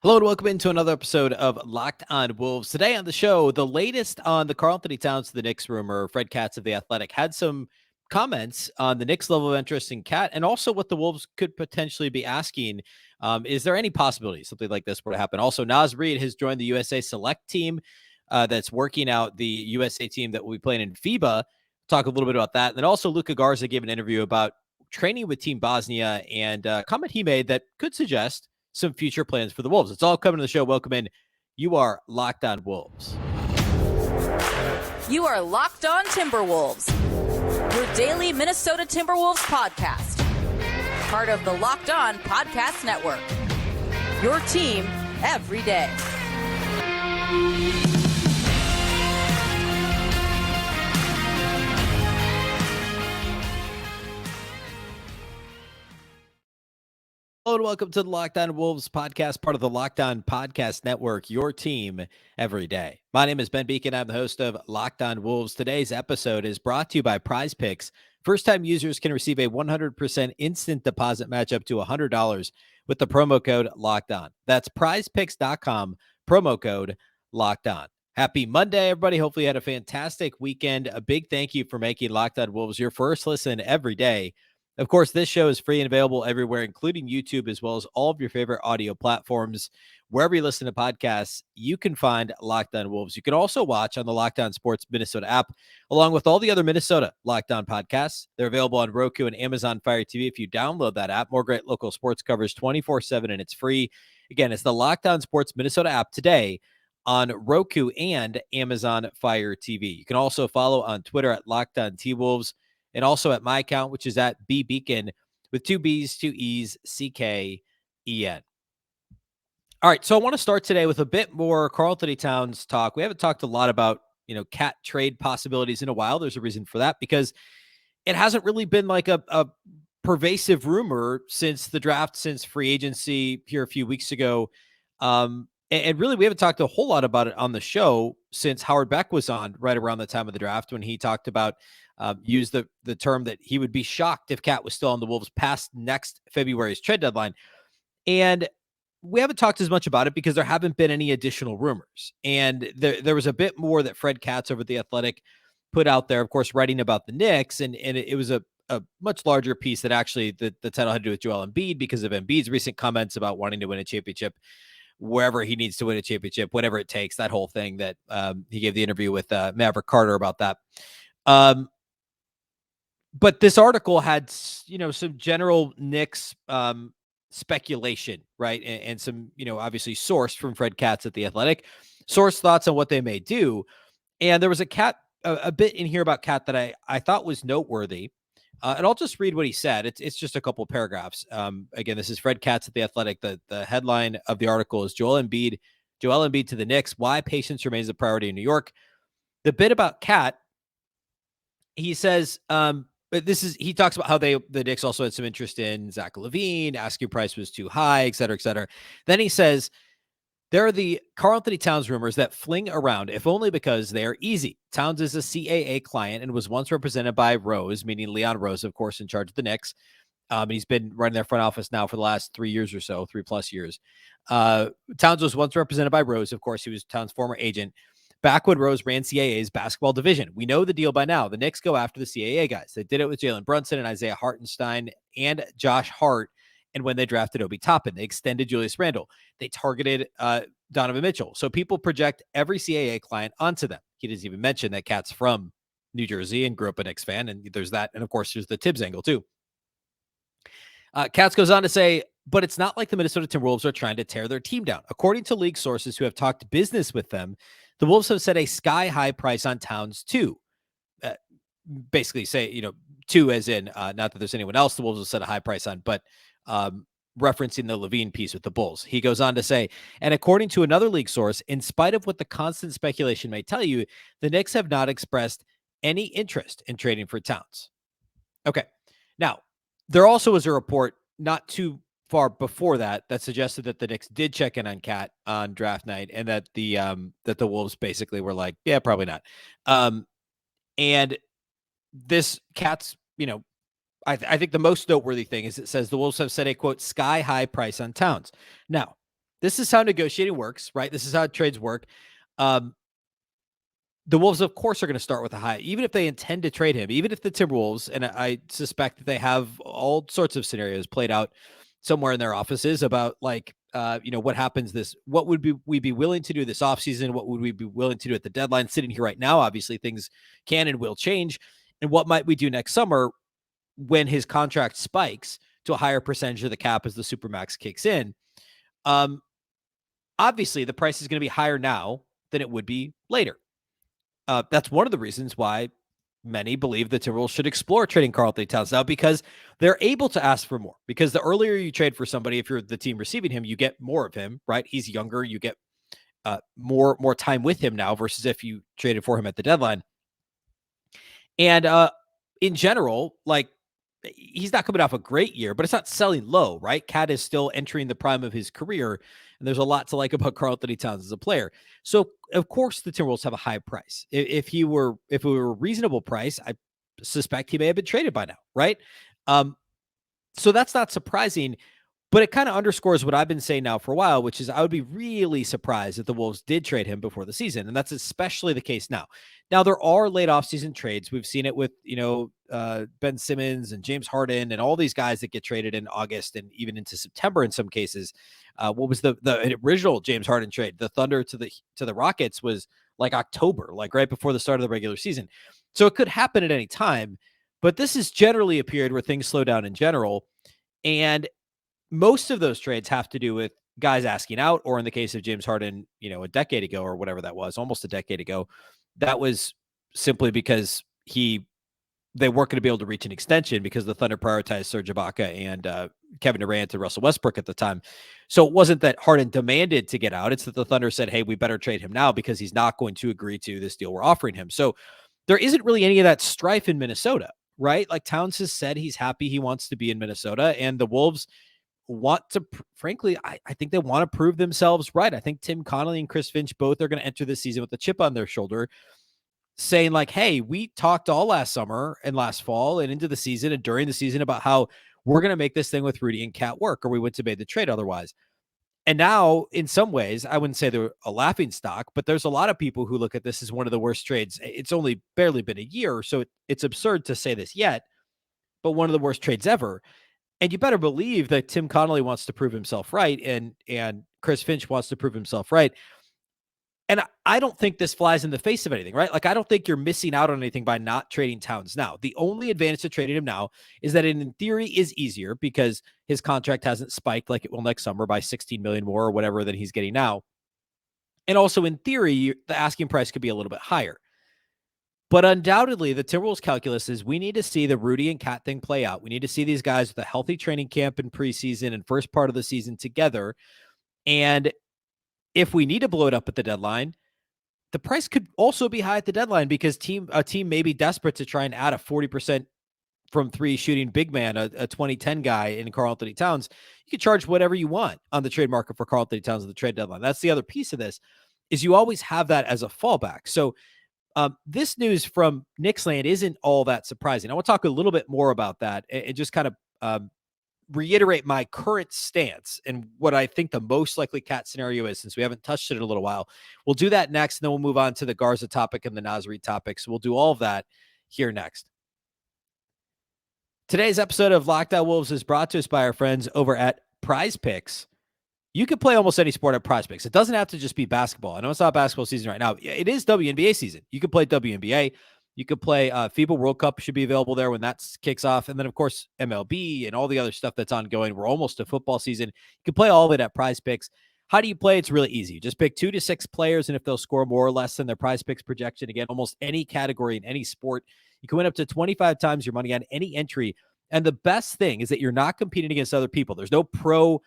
Hello and welcome into another episode of Locked on Wolves. Today on the show, the latest on the Karl-Anthony Towns to the Knicks rumor. Fred Katz of The Athletic had some comments on the Knicks' level of interest in Cat and also what the Wolves could potentially be asking. Is there any possibility something like this were to happen? Also, Naz Reid has joined the USA Select team that's working out the USA team that will be playing in FIBA. Talk a little bit about that. And then also Luka Garza gave an interview about training with Team BOsnia and a comment he made that could suggest some future plans for the Wolves. It's all coming to the show. Welcome in. You are Locked on Wolves. You are Locked on Timberwolves, your daily Minnesota Timberwolves podcast. Part of the Locked on Podcast Network. Your team every day. Hello and welcome to the Locked on Wolves podcast, part of the Locked on Podcast Network, your team every day. My name is Ben Beecken. I'm the host of Locked on Wolves. Today's episode is brought to you by PrizePicks. First-time users can receive a 100% instant deposit match up to $100 with the promo code Locked On. That's PrizePicks.com, promo code Locked On. Happy Monday, everybody. Hopefully you had a fantastic weekend. A big thank you for making Locked on Wolves your first listen every day. Of course, this show is free and available everywhere, including YouTube, as well as all of your favorite audio platforms. Wherever you listen to podcasts, you can find Locked on Wolves. You can also watch on the Locked on Sports Minnesota app, along with all the other Minnesota Locked on podcasts. They're available on Roku and Amazon Fire TV. If you download that app, more great local sports coverage 24/7, and it's free. Again, it's the Locked on Sports Minnesota app today on Roku and Amazon Fire TV. You can also follow on Twitter at Locked on T-Wolves. And also at my account, which is at Beecken with 2 B's, 2 E's, CKEN. All right, so I want to start today with a bit more Karl-Anthony Towns talk. We haven't talked a lot about, Cat trade possibilities in a while. There's a reason for that because it hasn't really been like a pervasive rumor since the draft, since free agency here a few weeks ago. And really, we haven't talked a whole lot about it on the show since Howard Beck was on right around the time of the draft when he talked about use the term that he would be shocked if Cat was still on the Wolves past next February's trade deadline. And we haven't talked as much about it because there haven't been any additional rumors. And there was a bit more that Fred Katz over at The Athletic put out there, of course, writing about the Knicks. And it was a much larger piece that actually the title had to do with Joel Embiid because of Embiid's recent comments about wanting to win a championship wherever he needs to win a championship, whatever it takes, that whole thing that he gave the interview with Maverick Carter about that. But this article had, some general Knicks speculation, right? And some, obviously sourced from Fred Katz at The Athletic, source thoughts on what they may do. And there was a bit in here about Cat that I thought was noteworthy. And I'll just read what he said. It's just a couple of paragraphs. Again, this is Fred Katz at The Athletic. The headline of the article is Joel Embiid to the Knicks, why patience remains a priority in New York. The bit about Cat, he says, he talks about how the Knicks also had some interest in Zach LaVine, asking price was too high, et cetera, et cetera. Then he says, there are the Karl-Anthony Towns rumors that fling around, if only because they are easy. Towns is a CAA client and was once represented by Rose, meaning Leon Rose, of course, in charge of the Knicks. He's been running their front office now for the last 3 years or so, 3+ years. Towns was once represented by Rose. Of course, he was Towns' former agent. Back when Rose ran CAA's basketball division. We know the deal by now. The Knicks go after the CAA guys. They did it with Jalen Brunson and Isaiah Hartenstein and Josh Hart. And when they drafted Obi Toppin, they extended Julius Randle. They targeted Donovan Mitchell. So people project every CAA client onto them. He doesn't even mention that Cat's from New Jersey and grew up a Knicks fan. And there's that. And of course, there's the Tibbs angle too. Katz goes on to say, but it's not like the Minnesota Timberwolves are trying to tear their team down. According to league sources who have talked business with them, the Wolves have set a sky-high price on Towns, too. Basically say, two as in, not that there's anyone else the Wolves have set a high price on, but referencing the LaVine piece with the Bulls. He goes on to say, and according to another league source, in spite of what the constant speculation may tell you, the Knicks have not expressed any interest in trading for Towns. Okay. Now, there also was a report not too far before that suggested that the Knicks did check in on Cat on draft night and that the Wolves basically were like, yeah, probably not. And this Cat's, I think the most noteworthy thing is it says the Wolves have set a, quote, sky high price on Towns. Now, this is how negotiating works, right? This is how trades work. Um, the Wolves, of course, are going to start with a high, even if they intend to trade him, even if the Timberwolves, and I suspect that they have all sorts of scenarios played out somewhere in their offices about what happens what would we be willing to do this offseason? What would we be willing to do at the deadline? Sitting here right now, obviously things can and will change. And what might we do next summer when his contract spikes to a higher percentage of the cap as the Supermax kicks in? Obviously the price is going to be higher now than it would be later. That's one of the reasons why many believe the Timberwolves should explore trading Karl-Anthony Towns now, because they're able to ask for more. Because the earlier you trade for somebody, if you're the team receiving him, you get more of him, right? He's younger. You get more time with him now versus if you traded for him at the deadline. And in general, he's not coming off a great year, but it's not selling low, right? Cat is still entering the prime of his career, and there's a lot to like about Karl-Anthony Towns as a player. So, of course, the Timberwolves have a high price. If it were a reasonable price, I suspect he may have been traded by now, right? So that's not surprising. But it kind of underscores what I've been saying now for a while, which is I would be really surprised if the Wolves did trade him before the season. And that's especially the case now. Now, there are late offseason trades. We've seen it with, Ben Simmons and James Harden and all these guys that get traded in August and even into September in some cases. What was the original James Harden trade? The Thunder to the Rockets was like October, like right before the start of the regular season. So it could happen at any time. But this has generally a period where things slow down in general. And most of those trades have to do with guys asking out, or in the case of James Harden, a decade ago or whatever that was, almost a decade ago, that was simply because they weren't going to be able to reach an extension because the Thunder prioritized Serge Ibaka and Kevin Durant and Russell Westbrook at the time. So it wasn't that Harden demanded to get out. It's that the Thunder said, hey, we better trade him now because he's not going to agree to this deal we're offering him. So there isn't really any of that strife in Minnesota, right? Like Towns has said he's happy he wants to be in Minnesota, and the Wolves want to, frankly, I think they want to prove themselves right. I think Tim Connolly and Chris Finch both are going to enter this season with a chip on their shoulder, saying like, hey, we talked all last summer and last fall and into the season and during the season about how we're going to make this thing with Rudy and Cat work, or we wouldn't have made the trade otherwise. And now, in some ways, I wouldn't say they're a laughing stock, but there's a lot of people who look at this as one of the worst trades. It's only barely been a year, so it's absurd to say this yet, but one of the worst trades ever. And you better believe that Tim Connolly wants to prove himself right, and Chris Finch wants to prove himself right. And I don't think this flies in the face of anything, right? Like, I don't think you're missing out on anything by not trading Towns now. The only advantage to trading him now is that it, in theory, is easier because his contract hasn't spiked like it will next summer by $16 million more or whatever than he's getting now. And also, in theory, the asking price could be a little bit higher. But undoubtedly, the Timberwolves calculus is we need to see the Rudy and Cat thing play out. We need to see these guys with a healthy training camp and preseason and first part of the season together. And if we need to blow it up at the deadline, the price could also be high at the deadline because a team may be desperate to try and add a 40% from three shooting big man, a 2010 guy in Karl-Anthony Towns. You can charge whatever you want on the trade market for Karl-Anthony Towns at the trade deadline. That's the other piece of this, is you always have that as a fallback. So this news from Knicks land isn't all that surprising. I want to talk a little bit more about that and just kind of reiterate my current stance and what I think the most likely Cat scenario is, since we haven't touched it in a little while. We'll do that next, and then we'll move on to the Garza topic and the Naz Reid topic. So we'll do all of that here next. Today's episode of Locked On Wolves is brought to us by our friends over at PrizePicks. You can play almost any sport at PrizePicks. It doesn't have to just be basketball. I know it's not basketball season right now. It is WNBA season. You can play WNBA. You could play FIBA World Cup should be available there when that kicks off. And then, of course, MLB and all the other stuff that's ongoing. We're almost to football season. You can play all of it at PrizePicks. How do you play? It's really easy. You just pick 2 to 6 players, and if they'll score more or less than their PrizePicks projection, again, almost any category in any sport, you can win up to 25 times your money on any entry. And the best thing is that you're not competing against other people. There's no pro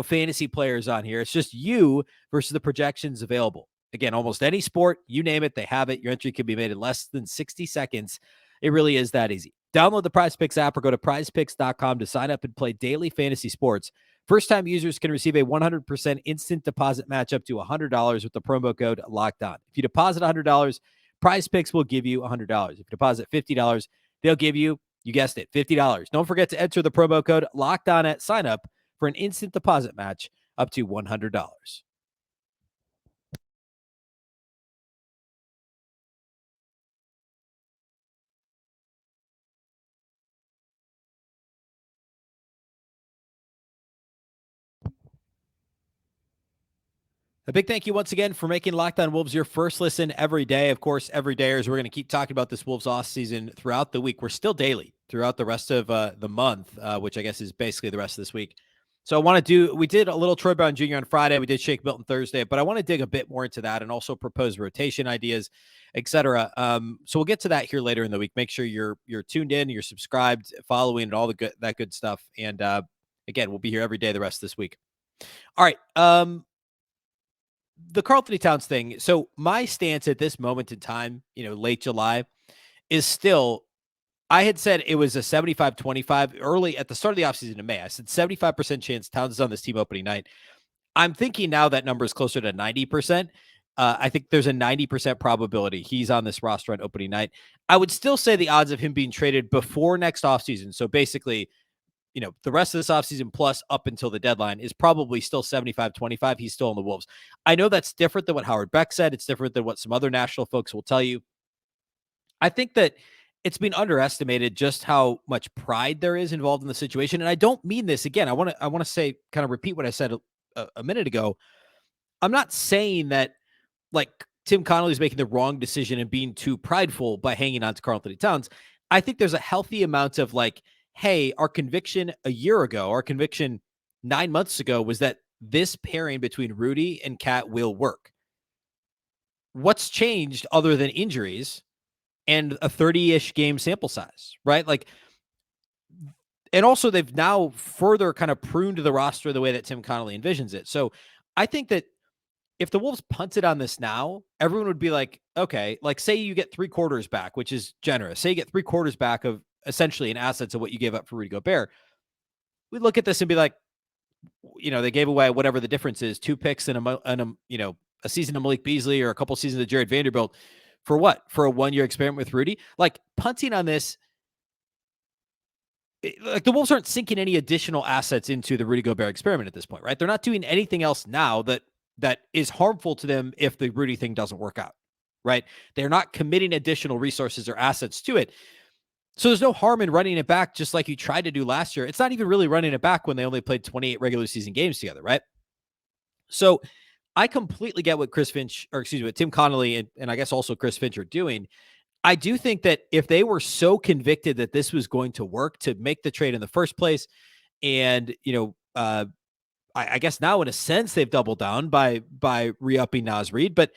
fantasy players on here. It's just you versus the projections available. Again, almost any sport, you name it, they have it. Your entry can be made in less than 60 seconds. It really is that easy. Download the PrizePicks app or go to prizepicks.com to sign up and play daily fantasy sports. First-time users can receive a 100% instant deposit match up to $100 with the promo code LOCKEDON. If you deposit $100, PrizePicks will give you $100. If you deposit $50, they'll give you guessed it, $50. Don't forget to enter the promo code LOCKEDON at sign up for an instant deposit match up to $100. A big thank you once again for making Locked On Wolves your first listen every day. Of course, every day, as we're going to keep talking about this Wolves off season throughout the week. We're still daily throughout the rest of the month, which I guess is basically the rest of this week. So we did a little Troy Brown Jr. on Friday. We did Shake Milton Thursday, but I want to dig a bit more into that and also propose rotation ideas, etc. So we'll get to that here later in the week. Make sure you're tuned in, you're subscribed, following, and all that good stuff. And again, we'll be here every day the rest of this week. All right. The Karl-Anthony Towns thing. So my stance at this moment in time, late July, is still, I had said it was a 75-25 early at the start of the offseason in May. I said 75% chance Towns is on this team opening night. I'm thinking now that number is closer to 90%. I think there's a 90% probability he's on this roster on opening night. I would still say the odds of him being traded before next offseason, so basically the rest of this offseason plus up until the deadline, is probably still 75-25. He's still on the Wolves. I know that's different than what Howard Beck said. It's different than what some other national folks will tell you. I think that it's been underestimated just how much pride there is involved in the situation. And I don't mean this, again, I want to say, kind of repeat what I said a minute ago. I'm not saying that like Tim Connolly is making the wrong decision and being too prideful by hanging on to Karl-Anthony Towns. I think there's a healthy amount of like, hey, our conviction a year ago, our conviction 9 months ago was that this pairing between Rudy and Cat will work. What's changed other than injuries and a 30-ish game sample size, right? Like, and also they've now further kind of pruned the roster the way that Tim Connolly envisions it. So I think that if the Wolves punted on this now, everyone would be like, okay, like say you get 3/4 back, which is generous. Say you get 3/4 back of essentially an assets of what you gave up for Rudy Gobert. We'd look at this and be like, they gave away whatever the difference is, 2 picks and a season of Malik Beasley or a couple seasons of Jared Vanderbilt for what? For a 1-year experiment with Rudy? Like punting on this, like the Wolves aren't sinking any additional assets into the Rudy Gobert experiment at this point, right? They're not doing anything else now that is harmful to them if the Rudy thing doesn't work out, right? They're not committing additional resources or assets to it. So there's no harm in running it back just like you tried to do last year. It's not even really running it back when they only played 28 regular season games together, right? So I completely get what what Tim Connolly and I guess also Chris Finch are doing. I do think that if they were so convicted that this was going to work to make the trade in the first place, and I guess now in a sense they've doubled down by re-upping Naz Reid, but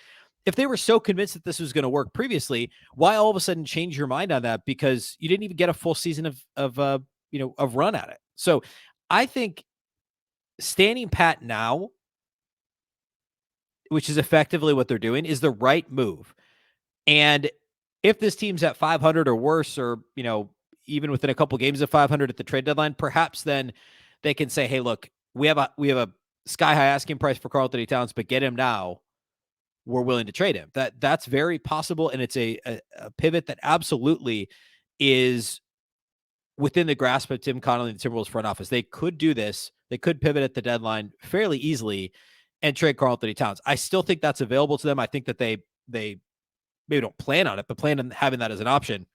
if they were so convinced that this was going to work previously, why all of a sudden change your mind on that? Because you didn't even get a full season of run at it. So I think standing pat now, which is effectively what they're doing, is the right move. And if this team's at 500 or worse, or even within a couple games of 500 at the trade deadline, perhaps then they can say, hey, look, we have a sky high asking price for Karl-Anthony Towns, but get him now. We're willing to trade him. That's very possible. And it's a pivot that absolutely is within the grasp of Tim Connolly and the Timberwolves front office. They could do this. They could pivot at the deadline fairly easily and trade Karl-Anthony Towns. I still think that's available to them. I think that they maybe don't plan on it, but plan on having that as an option.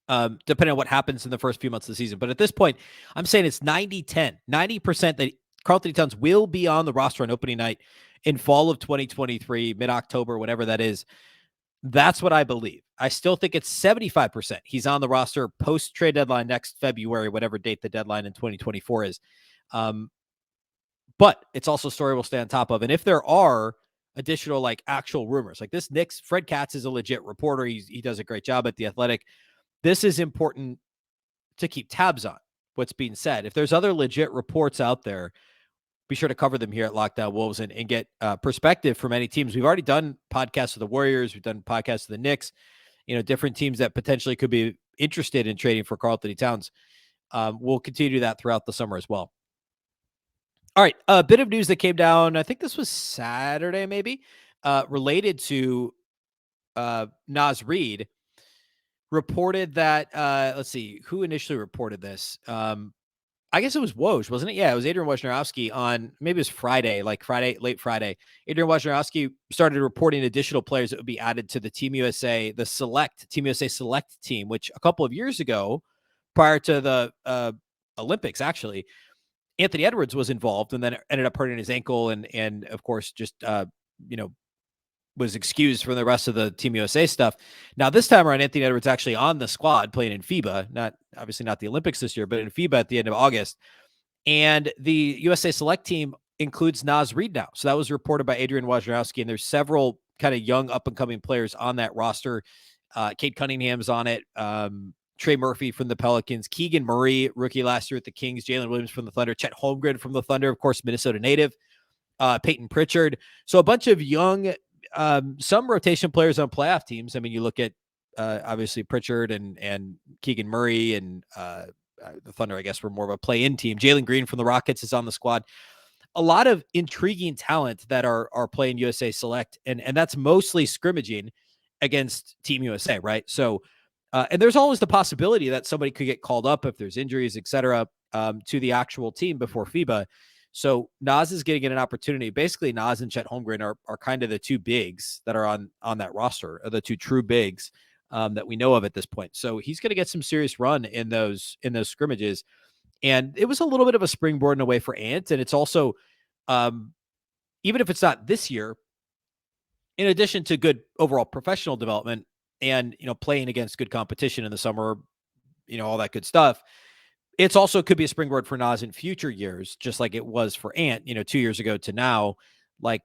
Depending on what happens in the first few months of the season. But at this point, I'm saying it's 90-10, 90% that Karl-Anthony Towns will be on the roster on opening night in fall of 2023, mid-October, whatever that is. That's what I believe. I still think it's 75%. He's on the roster post-trade deadline next February, whatever date the deadline in 2024 is. But it's also a story we'll stay on top of. And if there are additional like actual rumors, like this Knicks, Fred Katz is a legit reporter. He does a great job at The Athletic. This is important to keep tabs on what's being said. If there's other legit reports out there, be sure to cover them here at Locked On Wolves and get perspective from any teams. We've already done podcasts with the Warriors. We've done podcasts with the Knicks, different teams that potentially could be interested in trading for Karl-Anthony Towns. We'll continue that throughout the summer as well. All right. A bit of news that came down, I think this was Saturday, maybe, related to Naz Reid. Reported that, let's see, who initially reported this? I guess it was Woj, wasn't it? Yeah, it was Adrian Wojnarowski on maybe it was Friday, like Friday, late Friday. Adrian Wojnarowski started reporting additional players that would be added to the Team USA, the select Team USA select team, which a couple of years ago, prior to the Olympics, actually, Anthony Edwards was involved and then ended up hurting his ankle and of course just you know was excused from the rest of the Team USA stuff. Now this time around, Anthony Edwards actually on the squad playing in FIBA, not obviously not the Olympics this year, but in FIBA at the end of August. And the USA Select team includes Naz Reid now. So that was reported by Adrian Wojnarowski, and there's several kind of young up and coming players on that roster. Kate Cunningham's on it. Trey Murphy from the Pelicans, Keegan Murray, rookie last year at the Kings, Jalen Williams from the Thunder, Chet Holmgren from the Thunder, of course, Minnesota native, Peyton Pritchard. So a bunch of young, some rotation players on playoff teams. I mean, you look at obviously Pritchard and Keegan Murray and the Thunder, I guess, were more of a play-in team. Jalen Green from the Rockets is on the squad. A lot of intriguing talent that are playing USA Select, and that's mostly scrimmaging against Team USA, right? So, and there's always the possibility that somebody could get called up if there's injuries, et cetera, to the actual team before FIBA. So Naz is getting an opportunity. Basically, Naz and Chet Holmgren are kind of the two bigs that are on that roster, or the two true bigs that we know of at this point. So he's going to get some serious run in those scrimmages. And it was a little bit of a springboard in a way for Ant. And it's also, even if it's not this year, in addition to good overall professional development and, playing against good competition in the summer, all that good stuff, it's also could be a springboard for Naz in future years, just like it was for Ant, 2 years ago to now. Like,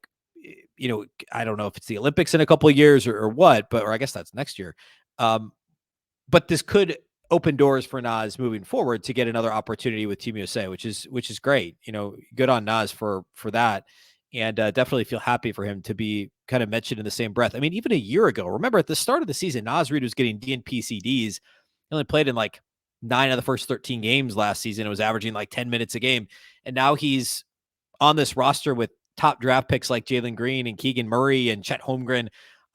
I don't know if it's the Olympics in a couple of years or what, or I guess that's next year. But this could open doors for Naz moving forward to get another opportunity with Team USA, which is great. Good on Naz for that. And definitely feel happy for him to be kind of mentioned in the same breath. I mean, even a year ago, remember at the start of the season, Naz Reid was getting DNP CDs. He only played in like 9 of the first 13 games last season. It was averaging like 10 minutes a game. And now he's on this roster with top draft picks like Jalen Green and Keegan Murray and Chet Holmgren.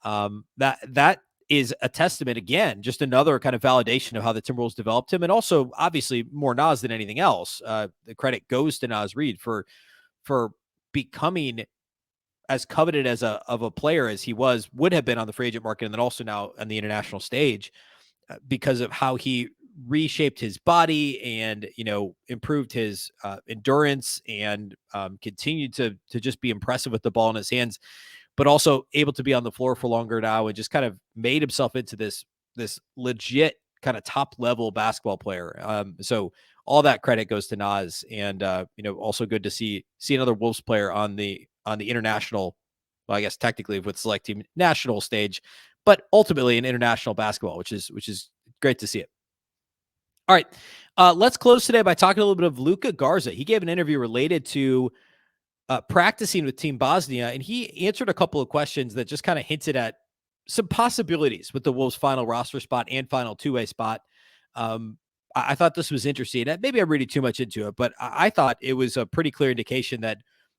That is a testament, again, just another kind of validation of how the Timberwolves developed him. And also, obviously, more Naz than anything else. The credit goes to Naz Reid for becoming as coveted of a player as he would have been on the free agent market, and then also now on the international stage, because of how he reshaped his body and improved his endurance and continued to just be impressive with the ball in his hands, but also able to be on the floor for longer now and just kind of made himself into this legit kind of top level basketball player. So all that credit goes to Naz, and also good to see another Wolves player on the international, well, I guess technically with select team national stage, but ultimately in international basketball, which is great to see it. All right. Let's close today by talking a little bit of Luka Garza. He gave an interview related to practicing with Team BOsnia, and he answered a couple of questions that just kind of hinted at some possibilities with the Wolves' final roster spot and final two-way spot. I thought this was interesting. Maybe I'm reading too much into it, but I thought it was a pretty clear indication that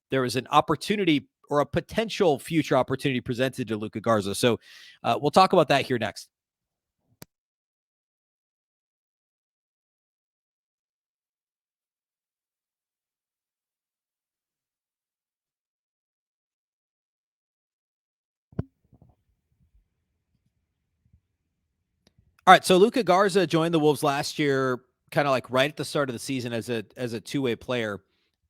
there was an opportunity or a potential future opportunity presented to Luka Garza. So we'll talk about that here next. All right, so Luka Garza joined the Wolves last year, kind of like right at the start of the season as a two-way player,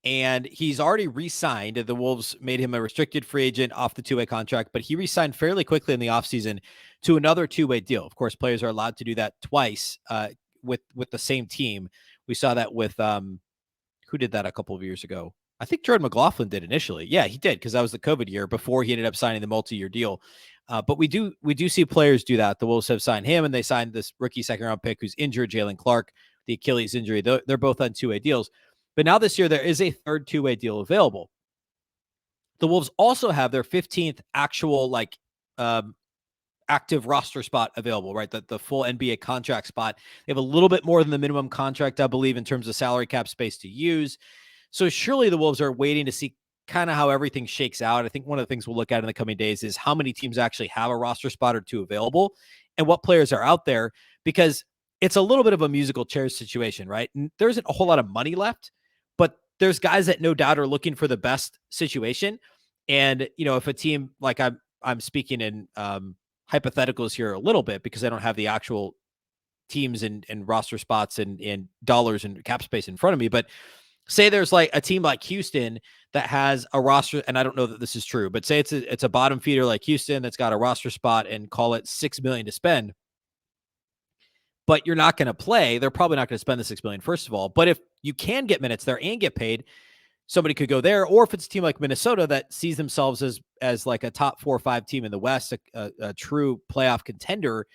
and he's already re-signed. The Wolves made him a restricted free agent off the two-way contract, but he re-signed fairly quickly in the offseason to another two-way deal. Of course, players are allowed to do that twice with the same team. We saw that with who did that a couple of years ago? I think Jordan McLaughlin did initially. Yeah, he did, because that was the COVID year before he ended up signing the multi-year deal. But we do see players do that. The Wolves have signed him, and they signed this rookie second-round pick who's injured, Jalen Clark, the Achilles injury. They're both on two-way deals. But now this year, there is a third two-way deal available. The Wolves also have their 15th actual active roster spot available, right? The full NBA contract spot. They have a little bit more than the minimum contract, I believe, in terms of salary cap space to use. So surely the Wolves are waiting to see kind of how everything shakes out. I think one of the things we'll look at in the coming days is how many teams actually have a roster spot or two available and what players are out there. Because it's a little bit of a musical chairs situation, right? And there isn't a whole lot of money left, but there's guys that no doubt are looking for the best situation. And, if a team like I'm speaking in hypotheticals here a little bit because I don't have the actual teams and roster spots and dollars and cap space in front of me, but say there's like a team like Houston that has a roster, and I don't know that this is true, but say it's a bottom feeder like Houston that's got a roster spot and call it $6 million to spend, but you're not going to play. They're probably not going to spend the $6 million, first of all. But if you can get minutes there and get paid, somebody could go there. Or if it's a team like Minnesota that sees themselves as like a top 4 or 5 team in the West, a true playoff contender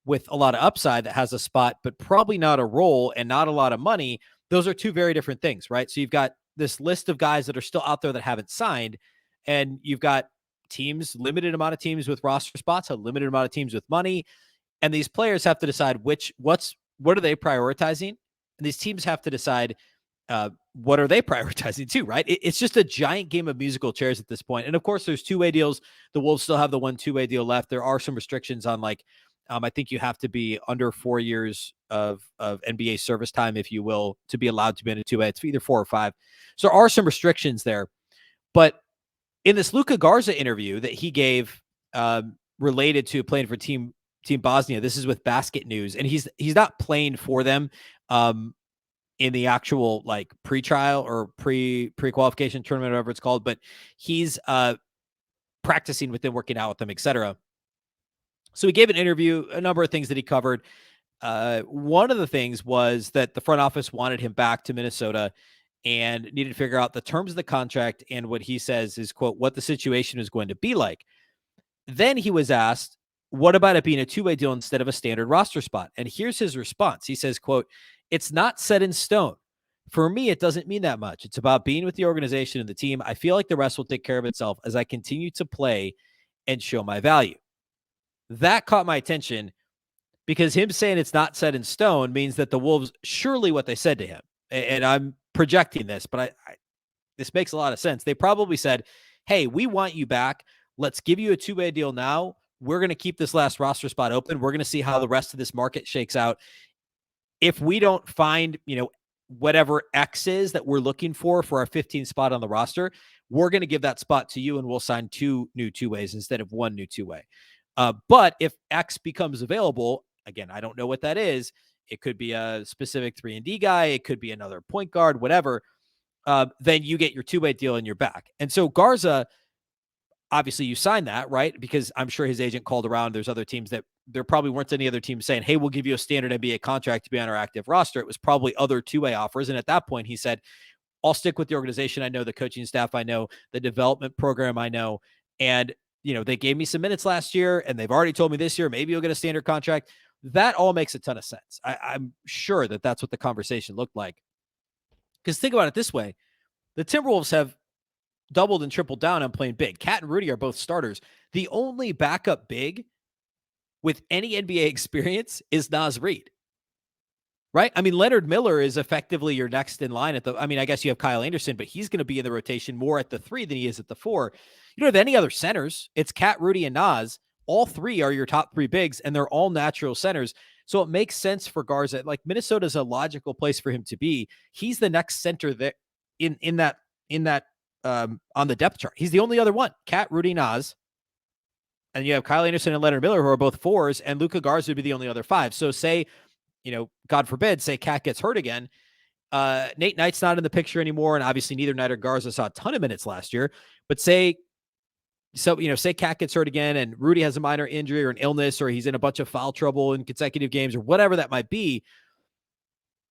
with a lot of upside that has a spot, but probably not a role and not a lot of money. Those are two very different things, right? So you've got this list of guys that are still out there that haven't signed, and you've got teams, limited amount of teams with roster spots, a limited amount of teams with money. And these players have to decide what are they prioritizing? And these teams have to decide what are they prioritizing too, right? It's just a giant game of musical chairs at this point. And of course, there's two-way deals. The Wolves still have the one two-way deal left. There are some restrictions on I think you have to be under 4 years of NBA service time, if you will, to be allowed to be in a two-way. It's either 4 or 5. So there are some restrictions there. But in this Luka Garza interview that he gave related to playing for Team BOsnia, this is with Basket News, and he's not playing for them in the actual like pre-trial or pre-qualification tournament, whatever it's called, but he's practicing with them, working out with them, etc. So he gave an interview, a number of things that he covered. One of the things was that the front office wanted him back to Minnesota and needed to figure out the terms of the contract and what he says is, quote, what the situation is going to be like. Then he was asked, what about it being a two-way deal instead of a standard roster spot? And here's his response. He says, quote, it's not set in stone. For me, it doesn't mean that much. It's about being with the organization and the team. I feel like the rest will take care of itself as I continue to play and show my value. That caught my attention because him saying it's not set in stone means that the Wolves, surely what they said to him, and I'm projecting this, but this makes a lot of sense. They probably said, hey, we want you back. Let's give you a two-way deal now. We're going to keep this last roster spot open. We're going to see how the rest of this market shakes out. If we don't find, whatever X is that we're looking for our 15th spot on the roster, we're going to give that spot to you and we'll sign 2 new two-ways instead of 1 new two-way. But if X becomes available, again, I don't know what that is. It could be a specific 3-and-D guy. It could be another point guard, whatever. Then you get your two-way deal and you're back. And so Garza, obviously you signed that, right? Because I'm sure his agent called around. There's other teams that there probably weren't any other teams saying, hey, we'll give you a standard NBA contract to be on our active roster. It was probably other two-way offers. And at that point, he said, I'll stick with the organization. I know the coaching staff. I know the development program. I know. And, they gave me some minutes last year and they've already told me this year, maybe you'll get a standard contract. That all makes a ton of sense. I'm sure that that's what the conversation looked like. Because think about it this way. The Timberwolves have doubled and tripled down on playing big. Cat and Rudy are both starters. The only backup big with any NBA experience is Naz Reid, right? I mean, Leonard Miller is effectively your next in line I guess you have Kyle Anderson, but he's going to be in the rotation more at the 3 than he is at the 4. You don't have any other centers. It's Cat, Rudy, and Naz. All 3 are your top 3 bigs, and they're all natural centers. So it makes sense for Garza. Like, Minnesota's a logical place for him to be. He's the next center that in that on the depth chart. He's the only other one. Cat, Rudy, Naz. And you have Kyle Anderson and Leonard Miller, who are both 4s, and Luka Garza would be the only other 5. So say, God forbid, say Cat gets hurt again. Nate Knight's not in the picture anymore, and obviously neither Knight or Garza saw a ton of minutes last year. But say Cat gets hurt again, and Rudy has a minor injury or an illness, or he's in a bunch of foul trouble in consecutive games, or whatever that might be.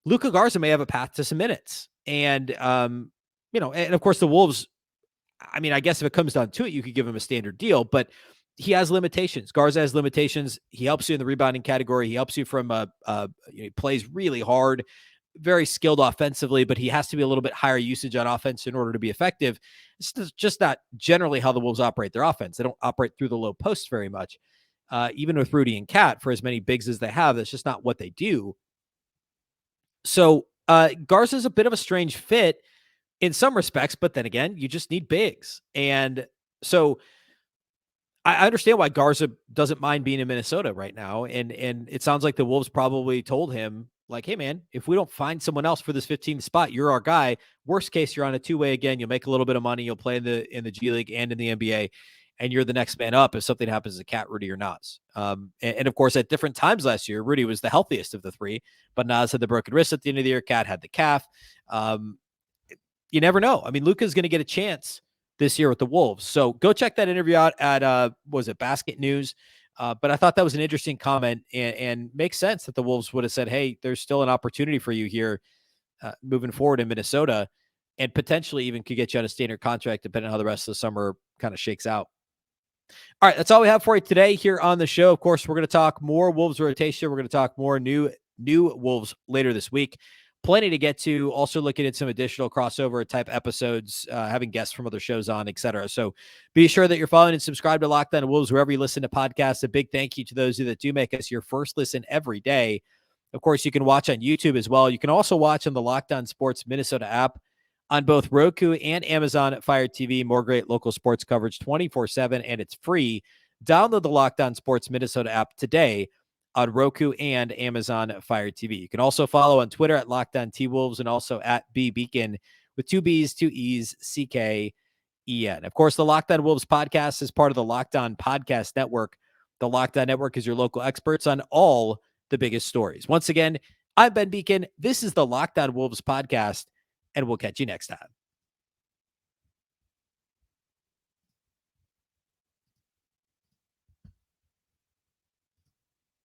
Luka Garza may have a path to some minutes. And, and of course the Wolves, I guess if it comes down to it, you could give him a standard deal, but he has limitations. Garza has limitations. He helps you in the rebounding category. He helps you from he plays really hard, very skilled offensively, but he has to be a little bit higher usage on offense in order to be effective. It's just not generally how the Wolves operate their offense. They don't operate through the low post very much. Even with Rudy and Cat, for as many bigs as they have, that's just not what they do. So Garza is a bit of a strange fit in some respects, but then again, you just need bigs. And so I understand why Garza doesn't mind being in Minnesota right now. And it sounds like the Wolves probably told him, like, hey, man, if we don't find someone else for this 15th spot, you're our guy. Worst case, you're on a two-way again. You'll make a little bit of money. You'll play in the G League and in the NBA, and you're the next man up if something happens to Cat, Rudy, or Naz. And of course, at different times last year, Rudy was the healthiest of the three, but Naz had the broken wrist at the end of the year. Cat had the calf. You never know. I mean, Luka's going to get a chance this year with the Wolves. So go check that interview out at, was it Basket News? But I thought that was an interesting comment and makes sense that the Wolves would have said, hey, there's still an opportunity for you here moving forward in Minnesota, and potentially even could get you on a standard contract depending on how the rest of the summer kind of shakes out. All right, that's all we have for you today here on the show. Of course, we're going to talk more Wolves rotation. We're going to talk more new Wolves later this week. Plenty to get to. Also looking at some additional crossover type episodes, having guests from other shows on, etc. So be sure that you're following and subscribe to Locked On Wolves wherever you listen to podcasts. A big thank you to those of you that do make us your first listen every day. Of course, you can watch on YouTube as well. You can also watch on the Locked On Sports Minnesota app on both Roku and Amazon Fire TV. More great local sports coverage 24/7, and it's free. Download the Locked On Sports Minnesota app today on Roku and Amazon Fire TV. You can also follow on Twitter at Locked On T-Wolves and also at Beecken with 2 B's, 2 E's, CKEN. Of course, the Locked On Wolves podcast is part of the Locked On Podcast Network. The Locked On Network is your local experts on all the biggest stories. Once again, I'm Ben Beecken. This is the Locked On Wolves podcast, and we'll catch you next time.